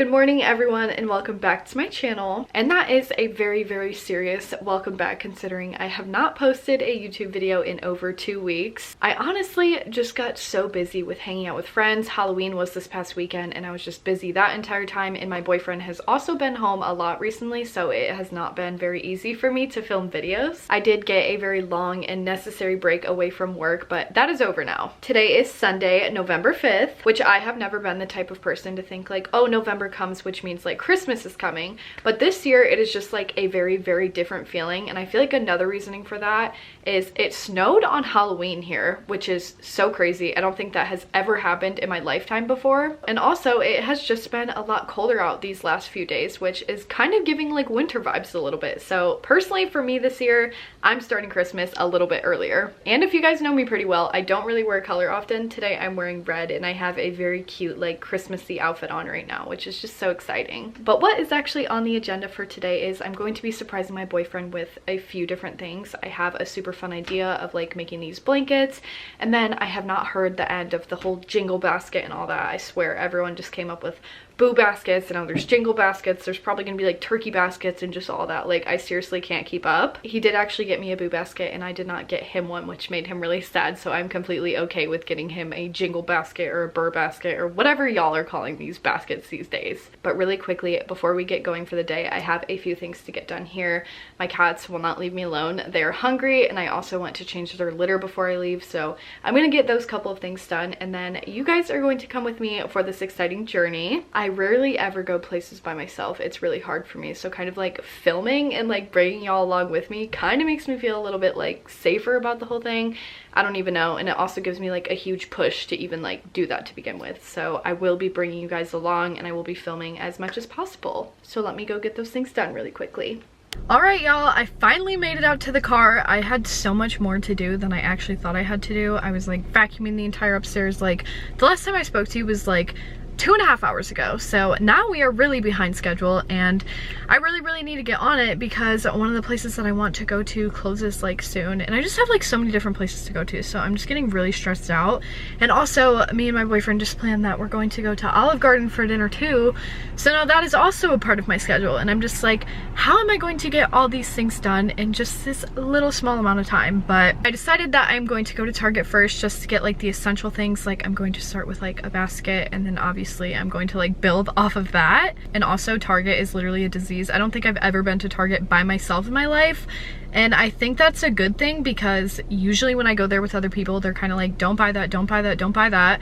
Good morning everyone and welcome back to my channel. And that is a very serious welcome back considering I have not posted a YouTube video in over 2 weeks. I honestly just got so busy with hanging out with friends. Halloween was this past weekend and I was just busy that entire time, and my boyfriend has also been home a lot recently, so it has not been very easy for me to film videos. I did get a very long and necessary break away from work, but that is over now. Today is Sunday, November 5th, which I have never been the type of person to think like, oh, November comes, which means like Christmas is coming. But this year it is just like a very different feeling, and I feel like another reasoning for that is it snowed on Halloween here, which is so crazy. I don't think that has ever happened in my lifetime before. And also it has just been a lot colder out these last few days, which is kind of giving like winter vibes a little bit. So personally for me this year, I'm starting Christmas a little bit earlier. And if you guys know me pretty well, I don't really wear color often. Today I'm wearing red and I have a very cute like Christmassy outfit on right now, which is just so exciting. But what is actually on the agenda for today is I'm going to be surprising my boyfriend with a few different things. I have a super fun idea of like making these blankets, and then I have not heard the end of the whole jingle basket and all that. I swear everyone just came up with boo baskets, and now there's jingle baskets. There's probably gonna be like turkey baskets and just all that. Like, I seriously can't keep up. He did actually get me a boo basket and I did not get him one, which made him really sad, so I'm completely okay with getting him a jingle basket or a burr basket or whatever y'all are calling these baskets these days. But really quickly, before we get going for the day, I have a few things to get done here. My cats will not leave me alone. They're hungry, and I also want to change their litter before I leave, so I'm gonna get those couple of things done, and then you guys are going to come with me for this exciting journey. I rarely ever go places by myself. It's really hard for me, so kind of like filming and like bringing y'all along with me kind of makes me feel a little bit like safer about the whole thing. I don't even know, and it also gives me like a huge push to even like do that to begin with. So I will be bringing you guys along and I will be filming as much as possible. So let me go get those things done really quickly. All right, y'all, I finally made it out to the car. I had so much more to do than I actually thought I had to do. I was like vacuuming the entire upstairs. Like, the last time I spoke to you was like 2.5 hours ago, so now we are really behind schedule, and I really need to get on it because one of the places that I want to go to closes like soon, and I just have like so many different places to go to, so I'm just getting really stressed out. And also me and my boyfriend just planned that we're going to go to Olive Garden for dinner too, so now that is also a part of my schedule, and I'm just like, how am I going to get all these things done in just this little small amount of time? But I decided that I'm going to go to Target first just to get like the essential things. Like, I'm going to start with like a basket, and then obviously I'm going to like build off of that. And also Target is literally a disease. I don't think I've ever been to Target by myself in my life, and I think that's a good thing because usually when I go there with other people, they're kind of like, don't buy that, don't buy that, don't buy that.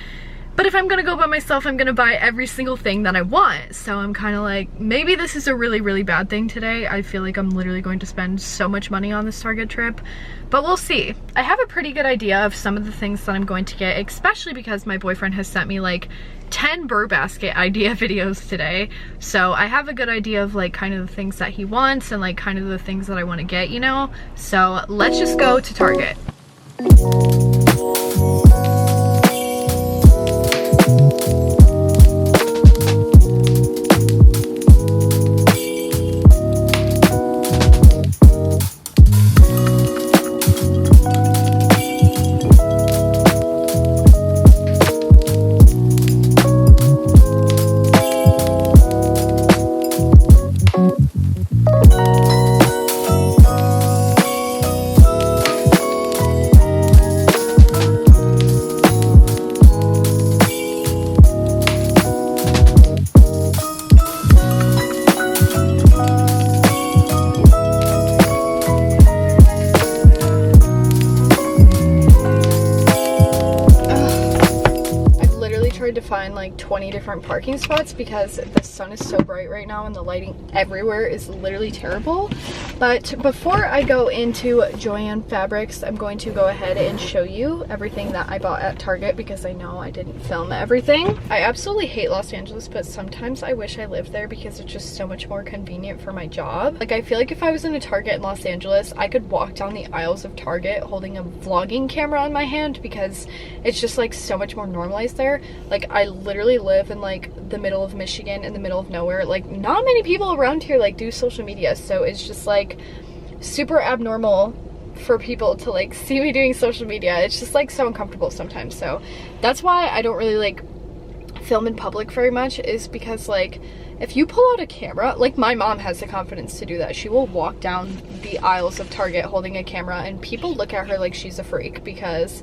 But if I'm gonna go by myself, I'm gonna buy every single thing that I want. So I'm kind of like, maybe this is a really bad thing today. I feel like I'm literally going to spend so much money on this Target trip, but we'll see. I have a pretty good idea of some of the things that I'm going to get, especially because my boyfriend has sent me like 10 burr basket idea videos today. So I have a good idea of like kind of the things that he wants and like kind of the things that I want to get, you know? So let's just go to Target. To find like 20 different parking spots because the sun is so bright right now and the lighting everywhere is literally terrible. But before I go into Joann Fabrics, I'm going to go ahead and show you everything that I bought at Target because I know I didn't film everything. I absolutely hate Los Angeles, but sometimes I wish I lived there because it's just so much more convenient for my job. Like, I feel like if I was in a Target in Los Angeles, I could walk down the aisles of Target holding a vlogging camera in my hand because it's just like so much more normalized there. Like, I literally live in like the middle of Michigan, in the middle of nowhere. Like, not many people around here like do social media, so it's just like super abnormal for people to like see me doing social media. It's just like so uncomfortable sometimes. So that's why I don't really like film in public very much, is because like if you pull out a camera, like my mom has the confidence to do that. She will walk down the aisles of Target holding a camera and people look at her like she's a freak because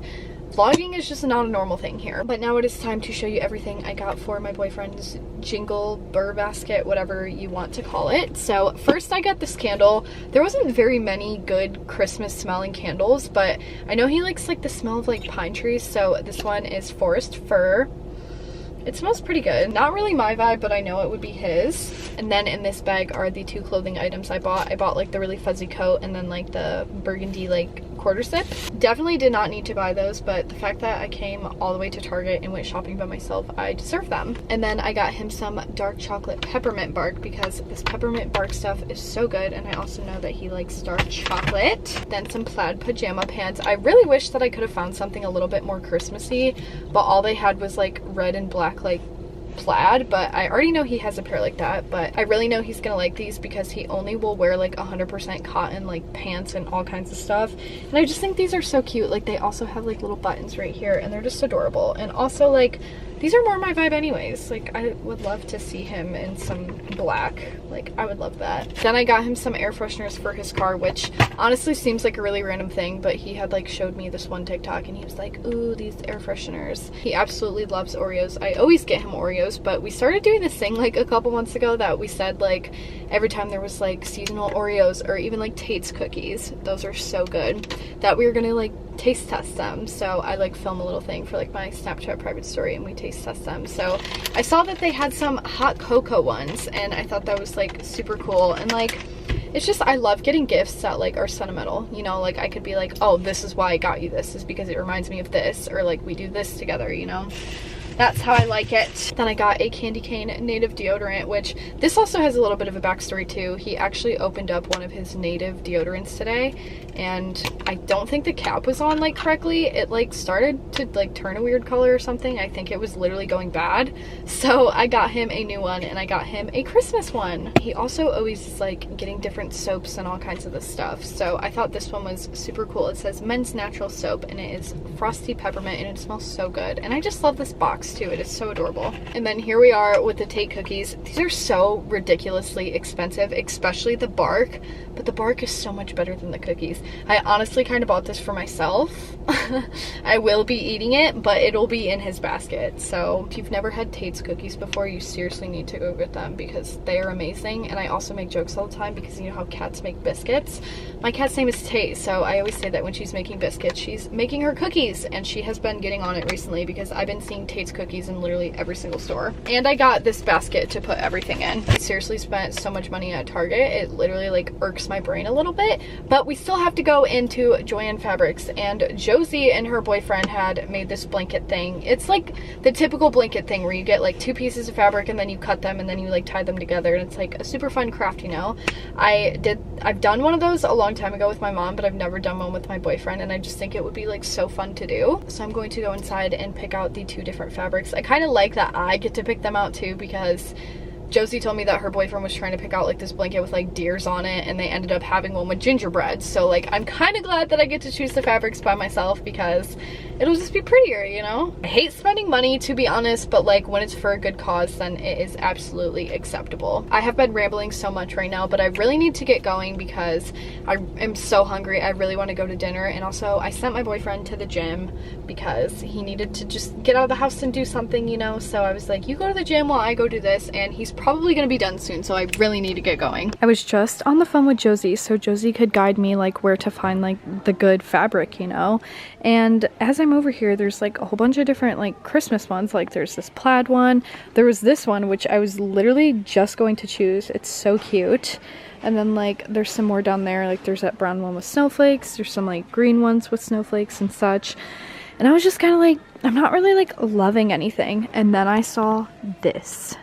vlogging is just not a normal thing here. But now it is time to show you everything I got for my boyfriend's jingle burr basket, whatever you want to call it. So first I got this candle. There wasn't very many good Christmas smelling candles, but I know he likes like the smell of like pine trees, so this one is Forest Fir. It smells pretty good. Not really my vibe, but I know it would be his. And then in this bag are the 2 clothing items I bought. I bought like the really fuzzy coat and then like the burgundy like quarter zip. Definitely did not need to buy those, but the fact that I came all the way to Target and went shopping by myself, I deserve them. And then I got him some dark chocolate peppermint bark because this peppermint bark stuff is so good, and I also know that he likes dark chocolate. Then some plaid pajama pants. I really wish that I could have found something a little bit more Christmassy, but all they had was like red and black like plaid, but I already know he has a pair like that. But I really know he's gonna like these because he only will wear like 100% cotton like pants and all kinds of stuff, and I just think these are so cute. Like they also have like little buttons right here and they're just adorable, and also like these are more my vibe anyways. Like I would love to see him in some black, like I would love that. Then I got him some air fresheners for his car, which honestly seems like a really random thing, but he had like showed me this one TikTok and he was like, ooh, these air fresheners. He absolutely loves Oreos. I always get him Oreos, but we started doing this thing like a couple months ago that we said like every time there was like seasonal Oreos or even like Tate's cookies, those are so good, that we were gonna like taste test them. So I like film a little thing for like my Snapchat private story and we taste test them. So I saw that they had some hot cocoa ones and I thought that was like super cool, and like it's just, I love getting gifts that like are sentimental, you know, like I could be like, oh, this is why I got you this, is because it reminds me of this, or like we do this together, you know. That's how I like it. Then I got a candy cane native deodorant, which this also has a little bit of a backstory too. He actually opened up one of his native deodorants today and I don't think the cap was on like correctly. It like started to like turn a weird color or something. I think it was literally going bad. So I got him a new one and I got him a Christmas one. He also always is like getting different soaps and all kinds of this stuff. So I thought this one was super cool. It says Men's Natural Soap and it is frosty peppermint and it smells so good. And I just love this box too. It is so adorable. And then here we are with the Tate cookies. These are so ridiculously expensive, especially the bark, but the bark is so much better than the cookies. I honestly kind of bought this for myself. I will be eating it, but it'll be in his basket. So if you've never had Tate's cookies before, you seriously need to go get them because they are amazing. And I also make jokes all the time because you know how cats make biscuits. My cat's name is Tate, so I always say that when she's making biscuits, she's making her cookies, and she has been getting on it recently because I've been seeing Tate's cookies in literally every single store. And I got this basket to put everything in. I seriously spent so much money at Target. It literally like irks my brain a little bit, but we still have to go into Joann Fabrics, and Josie and her boyfriend had made this blanket thing. It's like the typical blanket thing where you get like 2 pieces of fabric and then you cut them and then you like tie them together, and it's like a super fun craft, you know. I've done one of those a long time ago with my mom, but I've never done one with my boyfriend, and I just think it would be like so fun to do. So I'm going to go inside and pick out the 2 different fabrics. I kind of like that I get to pick them out too, because Josie told me that her boyfriend was trying to pick out like this blanket with like deers on it, and they ended up having one with gingerbread. So like I'm kind of glad that I get to choose the fabrics by myself because it'll just be prettier, you know. I hate spending money, to be honest, but like when it's for a good cause, then it is absolutely acceptable. I have been rambling so much right now, but I really need to get going because I am so hungry. I really want to go to dinner, and also I sent my boyfriend to the gym because he needed to just get out of the house and do something, you know. So I was like, you go to the gym while I go do this, and he's probably gonna be done soon, so I really need to get going. I was just on the phone with Josie so Josie could guide me like where to find like the good fabric, you know. And as I'm over here, there's like a whole bunch of different like Christmas ones. Like there's this plaid one, there was this one which I was literally just going to choose. It's so cute. And then like there's some more down there, like there's that brown one with snowflakes, there's some like green ones with snowflakes and such. And I was just kind of like, I'm not really like loving anything. And then I saw this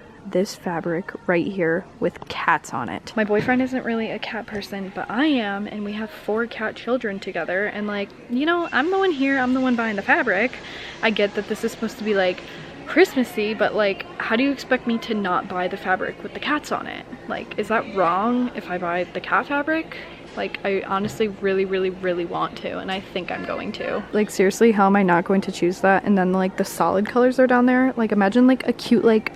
fabric right here with cats on it. My boyfriend isn't really a cat person, but I am, and we have 4 cat children together, and like, you know, I'm the one here, I'm the one buying the fabric. I get that this is supposed to be like Christmassy, but like, how do you expect me to not buy the fabric with the cats on it? Like, is that wrong if I buy the cat fabric? Like, I honestly really want to, and I think I'm going to. Like, seriously, how am I not going to choose that? And then like the solid colors are down there. Like, imagine like a cute like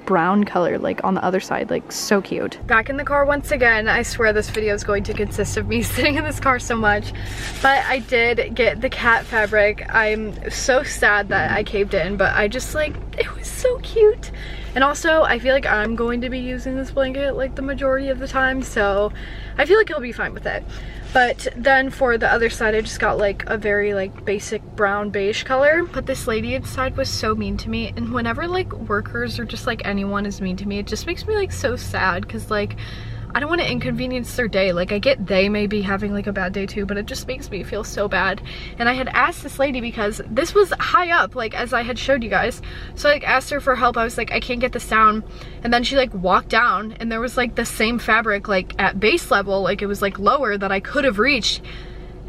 brown color, like on the other side, like so cute. Back in the car once again. I swear this video is going to consist of me sitting in this car so much, but I did get the cat fabric. I'm so sad that I caved in, but I just like, it was so cute. And also I feel like I'm going to be using this blanket like the majority of the time, so I feel like I'll be fine with it. But then for the other side, I just got like a very like basic brown beige color. But this lady inside was so mean to me, and whenever like workers or just like anyone is mean to me, it just makes me like so sad, because like I don't want to inconvenience their day. Like I get they may be having like a bad day too, but it just makes me feel so bad. And I had asked this lady, because this was high up, like as I had showed you guys, so I like asked her for help. I was like, I can't get this down. And then she like walked down, and there was like the same fabric like at base level, like it was like lower, that I could have reached.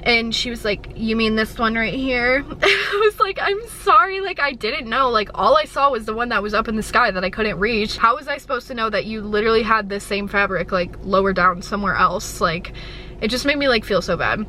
And she was like, you mean this one right here? I was like, I'm sorry, like I didn't know. Like all I saw was the one that was up in the sky that I couldn't reach. How was I supposed to know that you literally had this same fabric like lower down somewhere else? Like it just made me like feel so bad.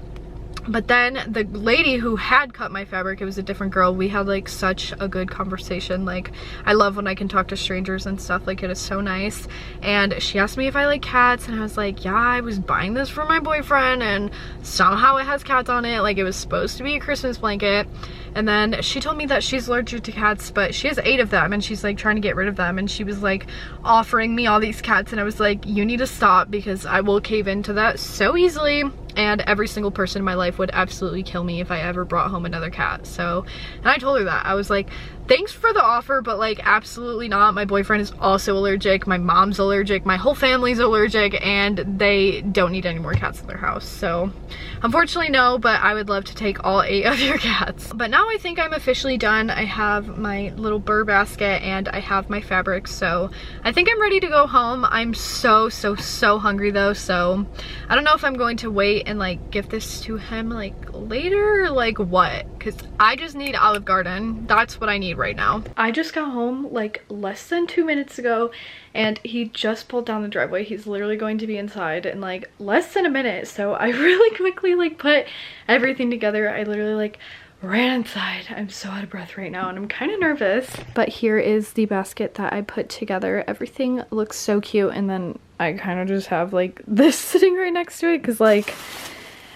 But then the lady who had cut my fabric, it was a different girl, we had like such a good conversation. Like I love when I can talk to strangers and stuff, like it is so nice. And she asked me if I like cats, and I was like, yeah, I was buying this for my boyfriend and somehow it has cats on it, like it was supposed to be a Christmas blanket. And then she told me that she's allergic to cats, but she has 8 of them and she's like trying to get rid of them, and she was like offering me all these cats, and I was like, you need to stop, because I will cave into that so easily, and every single person in my life would absolutely kill me if I ever brought home another cat. So, and I told her that. I was like, thanks for the offer, but like absolutely not. My boyfriend is also allergic, my mom's allergic, my whole family's allergic, and they don't need any more cats in their house. So unfortunately no, but I would love to take all 8 of your cats. But now I think I'm officially done. I have my little burr basket and I have my fabric, so I think I'm ready to go home. I'm so hungry though, so I don't know if I'm going to wait and like give this to him like later, or like what, because I just need Olive Garden. That's what I need right now. I just got home like less than 2 minutes ago, and he just pulled down the driveway. He's literally going to be inside in like less than a minute, so I really quickly like put everything together. I literally like ran inside. I'm so out of breath right now and I'm kind of nervous. But here is the basket that I put together. Everything looks so cute, and then I kind of just have like this sitting right next to it, because like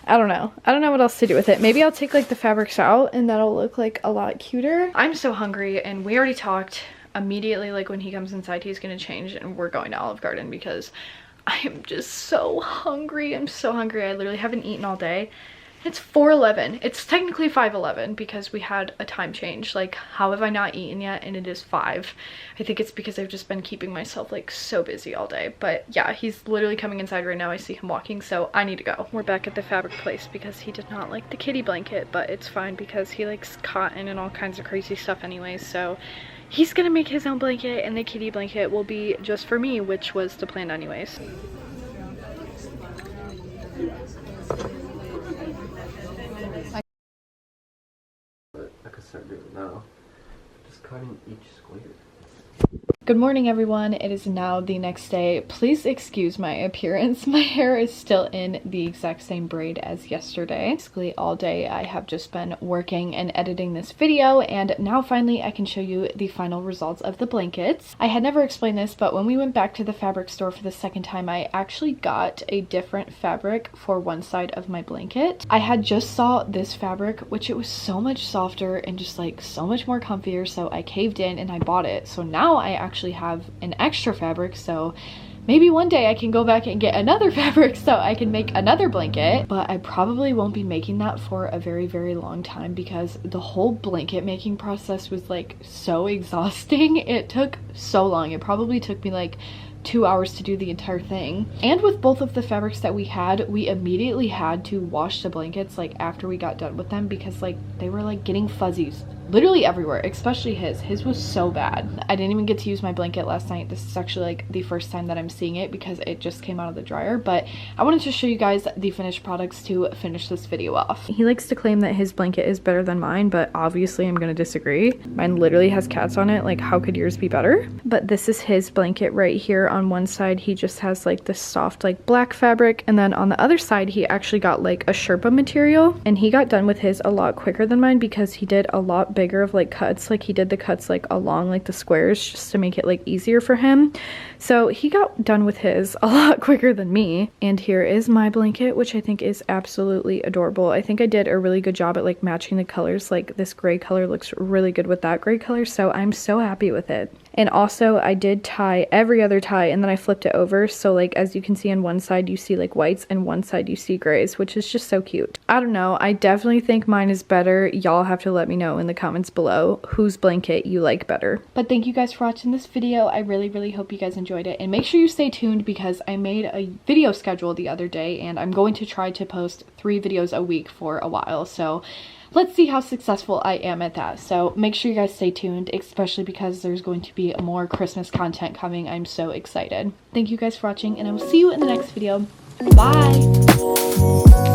I don't know what else to do with it. Maybe I'll take like the fabrics out and that'll look like a lot cuter. I'm so hungry, and we already talked. Immediately, like when he comes inside, he's gonna change and we're going to Olive Garden, because I am just so hungry. I'm so hungry. I literally haven't eaten all day. It's 4:11. It's technically 5:11 because we had a time change. Like, how have I not eaten yet? And it is 5. I think it's because I've just been keeping myself like so busy all day. But yeah, he's literally coming inside right now. I see him walking, so I need to go. We're back at the fabric place because he did not like the kitty blanket, but it's fine because he likes cotton and all kinds of crazy stuff anyways. So he's gonna make his own blanket, and the kitty blanket will be just for me, which was the plan anyways. I could start doing it now. Just cutting each square. Good morning, everyone. It is now the next day. Please excuse my appearance. My hair is still in the exact same braid as yesterday. Basically all day I have just been working and editing this video, and now finally I can show you the final results of the blankets. I had never explained this, but when we went back to the fabric store for the second time, I actually got a different fabric for one side of my blanket. I had just saw this fabric, which it was so much softer and just like so much more comfier, so I caved in and I bought it. So now I actually have an extra fabric, so maybe one day I can go back and get another fabric so I can make another blanket. But I probably won't be making that for a very long time, because the whole blanket making process was like so exhausting. It took so long. It probably took me like 2 hours to do the entire thing. And with both of the fabrics that we had, we immediately had to wash the blankets like after we got done with them, because like they were like getting fuzzies literally everywhere, especially his was so bad. I didn't even get to use my blanket last night. This is actually like the first time that I'm seeing it because it just came out of the dryer, but I wanted to show you guys the finished products to finish this video off. He likes to claim that his blanket is better than mine, but obviously I'm gonna disagree. Mine literally has cats on it. Like, how could yours be better? But this is his blanket right here. On one side he just has like this soft like black fabric, and then on the other side he actually got like a Sherpa material, and he got done with his a lot quicker than mine because he did a lot lot bigger of like cuts. Like he did the cuts like along like the squares just to make it like easier for him. So he got done with his a lot quicker than me. And here is my blanket, which I think is absolutely adorable. I think I did a really good job at like matching the colors. Like this gray color looks really good with that gray color, so I'm so happy with it. And also I did tie every other tie and then I flipped it over, so like as you can see on one side you see like whites and one side you see grays, which is just so cute. I don't know, I definitely think mine is better. Y'all have to let me know in the comments below whose blanket you like better. But thank you guys for watching this video. I really hope you guys enjoyed it, and make sure you stay tuned because I made a video schedule the other day and I'm going to try to post 3 videos a week for a while, so let's see how successful I am at that. So make sure you guys stay tuned, especially because there's going to be more Christmas content coming. I'm so excited. Thank you guys for watching, and I will see you in the next video. Bye!